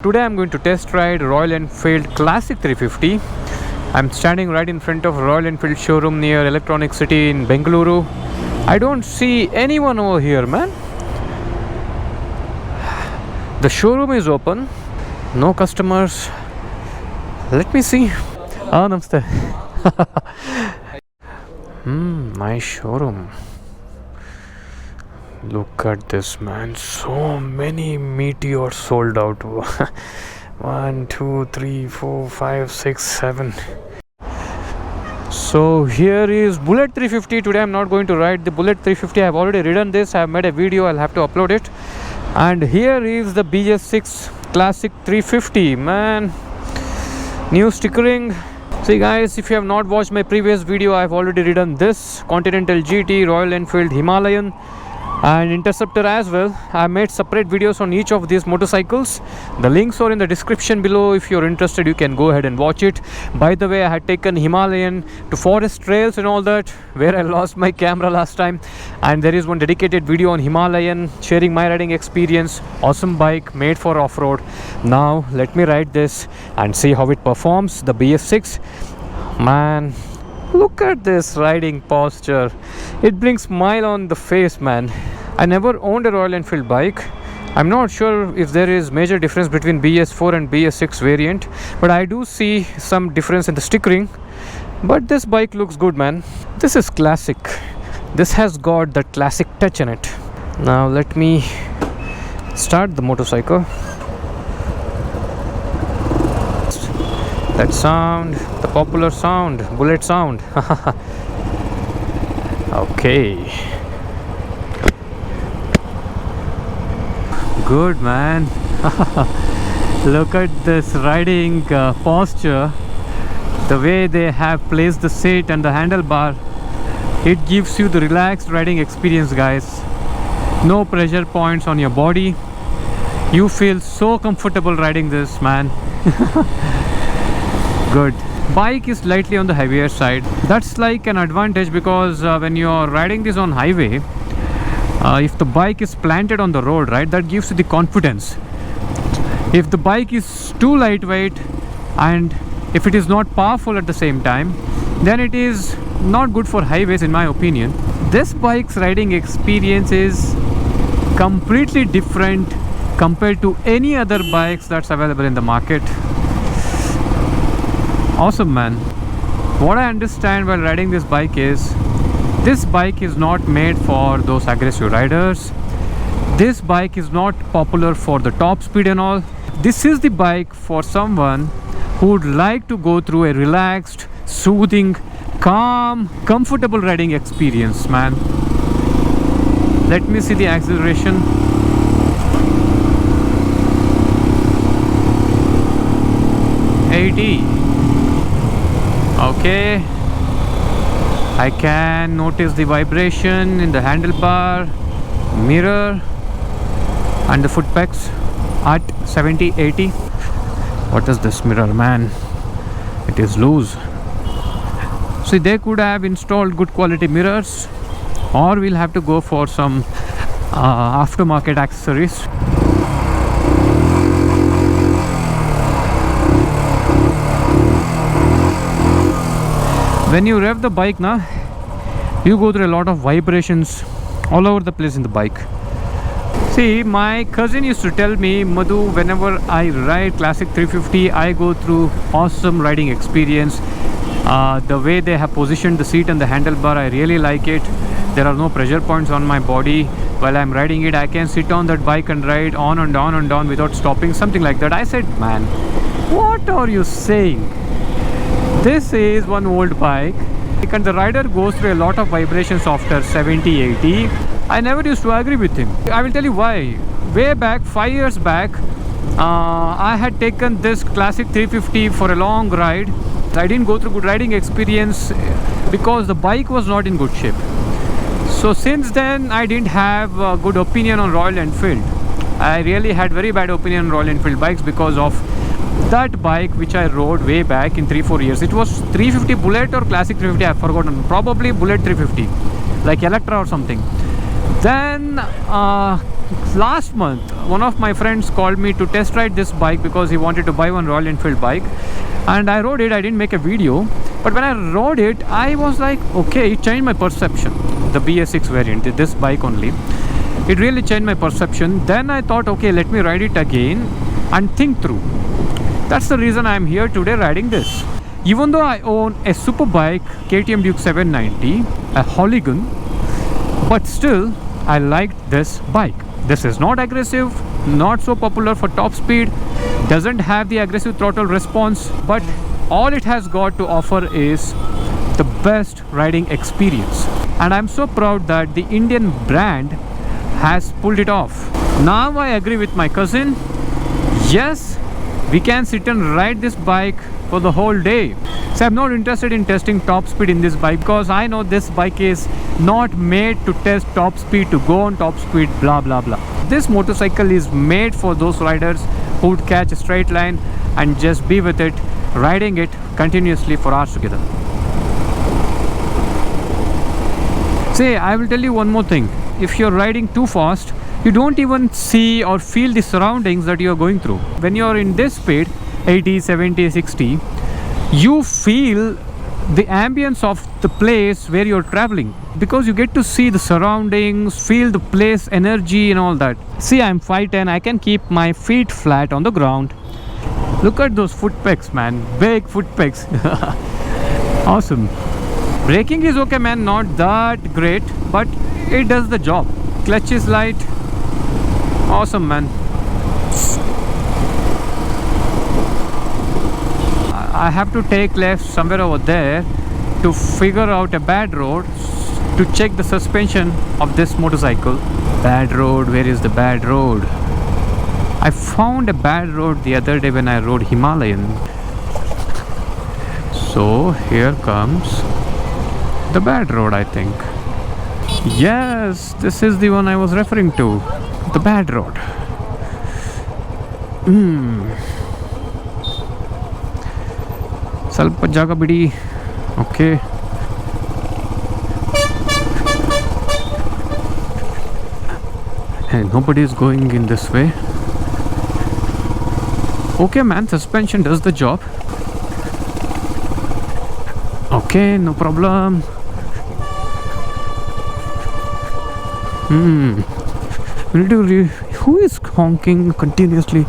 Today I'm going to test ride Royal Enfield Classic 350. I'm standing right in front of Royal Enfield showroom near Electronic City in Bengaluru. I don't see anyone over here, man. The showroom is open, no customers. Let me see. Namaste. Nice showroom. Look at this, man. So many meteors sold out. 1, 2, 3, 4, 5, 6, 7. So here is Bullet 350. Today I'm not going to ride the Bullet 350. I've already ridden this. I've made a video. I'll have to upload it. And here is the BS6 Classic 350. Man, new stickering. See guys, if you have not watched my previous video, I've already ridden this Continental GT, Royal Enfield Himalayan and Interceptor as well. I made separate videos on each of these motorcycles. The links are in the description below. If you're interested, you can go ahead and watch it. By the way, I had taken Himalayan to forest trails and all that, where I lost my camera last time, and there is one dedicated video on Himalayan sharing my riding experience. Awesome bike made for off-road. Now let me ride this and see how it performs. The BS6, man, look at this riding posture. It brings smile on the face, man. I never owned a Royal Enfield bike. I'm not sure if there is major difference between BS4 and BS6 variant, but I do see some difference in the stickering. But this bike looks good, man. This is classic. This has got that classic touch in it. Now let me start the motorcycle. That sound, the popular sound, bullet sound. Okay. Good, man. Look at this riding posture. The way they have placed the seat and the handlebar, it gives you the relaxed riding experience, guys. No pressure points on your body. You feel so comfortable riding this, man. Good. Bike is slightly on the heavier side. That's like an advantage, because when you're riding this on highway, if the bike is planted on the road, right, that gives you the confidence. If the bike is too lightweight and if it is not powerful at the same time, then it is not good for highways, in my opinion. This bike's riding experience is completely different compared to any other bikes that's available in the market. Awesome, man. What I understand while riding this bike is, this bike is not made for those aggressive riders. This bike is not popular for the top speed and all. This is the bike for someone who would like to go through a relaxed, soothing, calm, comfortable riding experience, man. Let me see the acceleration. Okay, I can notice the vibration in the handlebar, mirror and the foot pegs at 70-80. What is this mirror, man? It is loose. See, they could have installed good quality mirrors, or we'll have to go for some aftermarket accessories. When you rev the bike, you go through a lot of vibrations all over the place in the bike. See, my cousin used to tell me, Madhu, whenever I ride Classic 350, I go through awesome riding experience. The way they have positioned the seat and the handlebar, I really like it. There are no pressure points on my body. While I'm riding it, I can sit on that bike and ride on and on and on without stopping, something like that. I said, man, what are you saying? This is one old bike and the rider goes through a lot of vibrations after 70-80. I never used to agree with him. I will tell you why. Way back, 5 years back, I had taken this Classic 350 for a long ride. I didn't go through good riding experience because the bike was not in good shape. So since then, I didn't have a good opinion on Royal Enfield. I really had very bad opinion on Royal Enfield bikes because of that bike which I rode way back in 3-4 years. It was 350 Bullet or Classic 350, I've forgotten. Probably Bullet 350, like Electra or something. Then last month one of my friends called me to test ride this bike because he wanted to buy one Royal Enfield bike, and I rode it. I didn't make a video, but when I rode it, I was like, okay, it changed my perception. The BS6 variant, this bike only, it really changed my perception. Then I thought, okay, let me ride it again and think through. That's the reason I am here today riding this. Even though I own a super bike, KTM Duke 790, a Hooligan, but still I liked this bike. This is not aggressive, not so popular for top speed, doesn't have the aggressive throttle response, but all it has got to offer is the best riding experience. And I'm so proud that the Indian brand has pulled it off. Now I agree with my cousin. Yes, we can sit and ride this bike for the whole day. So I'm not interested in testing top speed in this bike because I know this bike is not made to test top speed, to go on top speed, blah blah blah. This motorcycle is made for those riders who would catch a straight line and just be with it, riding it continuously for hours together. Say, I will tell you one more thing. If you're riding too fast, you don't even see or feel the surroundings that you're going through. When you're in this speed, 80, 70, 60, you feel the ambience of the place where you're traveling, because you get to see the surroundings, feel the place energy and all that. See, I'm 5'10", I can keep my feet flat on the ground. Look at those foot pegs, man, big foot pegs. Awesome. Braking is okay, man, not that great, but it does the job. Clutch is light. Awesome, man. I have to take left somewhere over there to figure out a bad road to check the suspension of this motorcycle. Bad road, where is the bad road? I found a bad road the other day when I rode Himalayan. So here comes the bad road, I think. Yes, this is the one I was referring to. The bad road. ಸ್ವಲ್ಪ ಜಾಗ ಬಿಡಿ. Okay. Hey, nobody is going in this way. Okay, man, suspension does the job. Okay, no problem. Who is honking continuously?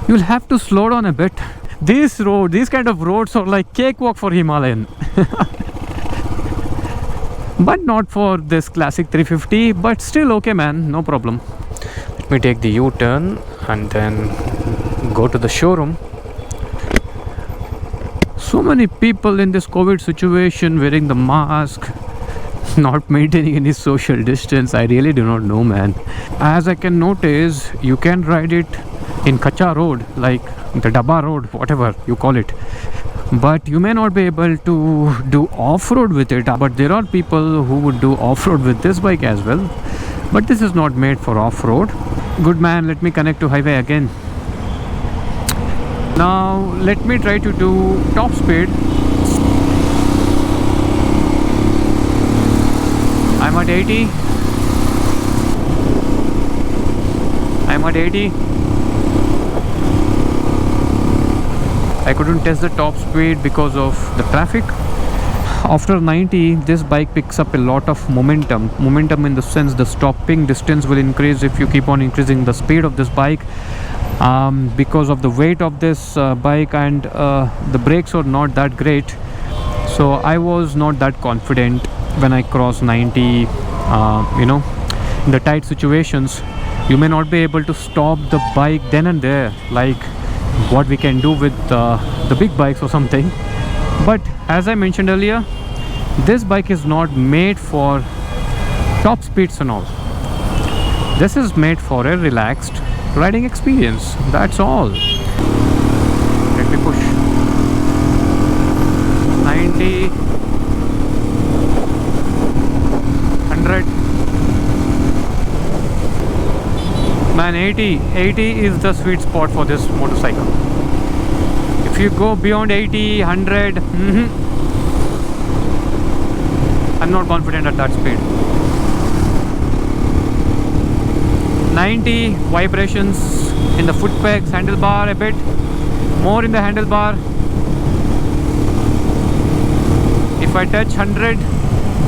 You'll have to slow down a bit. These kind of roads are like cakewalk for Himalayan. But not for this classic 350, but still okay, man, no problem. Let me take the U-turn and then go to the showroom. So many people in this COVID situation wearing the mask, not maintaining any social distance. I really do not know, man. As I can notice, you can ride it in Kacha road, like the Dabba road, whatever you call it, but you may not be able to do off-road with it. But there are people who would do off-road with this bike as well, but this is not made for off-road. Good, man, let me connect to highway again. Now let me try to do top speed. I'm at 80. I'm at 80. I couldn't test the top speed because of the traffic. After 90, this bike picks up a lot of momentum in the sense the stopping distance will increase if you keep on increasing the speed of this bike, because of the weight of this bike, and the brakes are not that great. So I was not that confident when I crossed 90. In the tight situations, you may not be able to stop the bike then and there, like what we can do with the big bikes or something. But as I mentioned earlier, this bike is not made for top speeds and all. This is made for a relaxed riding experience, that's all. Let me push 90, 100. Man, 80 is the sweet spot for this motorcycle. If you go beyond 80, 100, I'm not confident at that speed. 90 vibrations in the foot pegs, handlebar a bit, more in the handlebar. If I touch 100,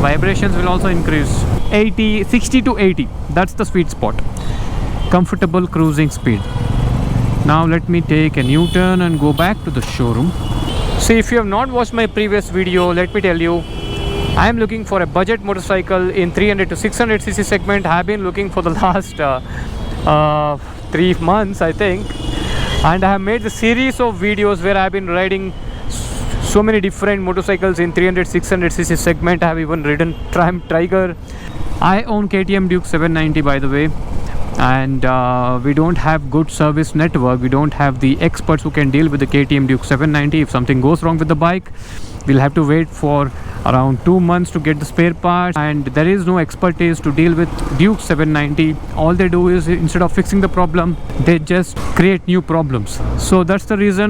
vibrations will also increase. 60 to 80, that's the sweet spot. Comfortable cruising speed. Now let me take a U-turn and go back to the showroom. See, if you have not watched my previous video, let me tell you, I am looking for a budget motorcycle in 300 to 600 cc segment. I have been looking for the last 3 months, I think, and I have made the series of videos where I have been riding so many different motorcycles in 300 600 cc segment. I have even ridden Triumph Tiger. I own KTM Duke 790, by the way, and we don't have good service network. We don't have the experts who can deal with the KTM Duke 790. If something goes wrong with the bike, we'll have to wait for around 2 months to get the spare parts, and there is no expertise to deal with Duke 790. All they do is, instead of fixing the problem, they just create new problems. So that's the reason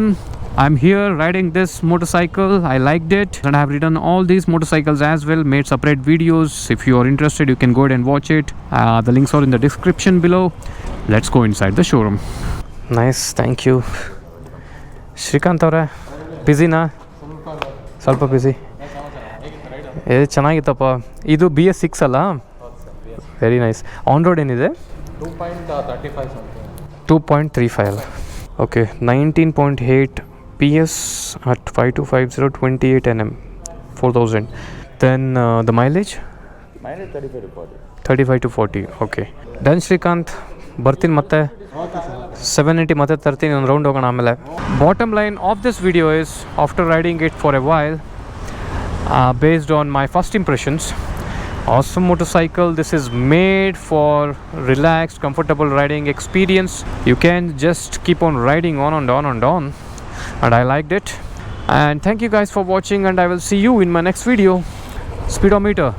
I'm here riding this motorcycle. I liked it, and I have ridden all these motorcycles as well, made separate videos. If you are interested, you can go ahead and watch it. The links are in the description below. Let's go inside the showroom. Nice, thank you. Shrikant avare, busy na? Salpa busy. ಇದು ಚೆನ್ನಾಗಿತ್ತಪ್ಪ. ಇದು BS6 ಅಲ್ಲ? Very nice. On road ಏನಿದೆ? 2.35 ಅಲ್ಲ? Okay, 19.8 PS at 5250 28 Nm 4000. Then the mileage 35 to 40. Okay, done Shrikant. ಬರ್ತೀನಿ ಮತ್ತೆ 780 ಮತ್ತೆ ತರ್ತೀನಿ, ಒಂದು ರೌಂಡ್ ಹೋಗೋಣ ಆಮೇಲೆ. Bottom line of this video is, after riding it for a while, based on my first impressions, awesome motorcycle. This is made for relaxed, comfortable riding experience. You can just keep on riding on and on and on, and I liked it. And thank you guys for watching, and I will see you in my next video. Speedometer.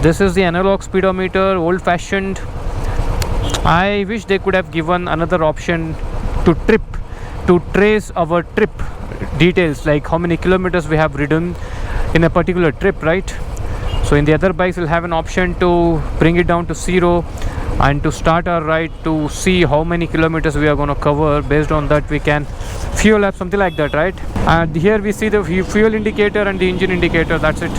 This is the analog speedometer, old fashioned. I wish they could have given another option to trace our trip details, like how many kilometers we have ridden in a particular trip, right? So in the other bikes, we'll have an option to bring it down to 0 and to start our ride to see how many kilometers we are going to cover. Based on that, we can fuel up, something like that, right? And here we see the fuel indicator and the engine indicator. That's it.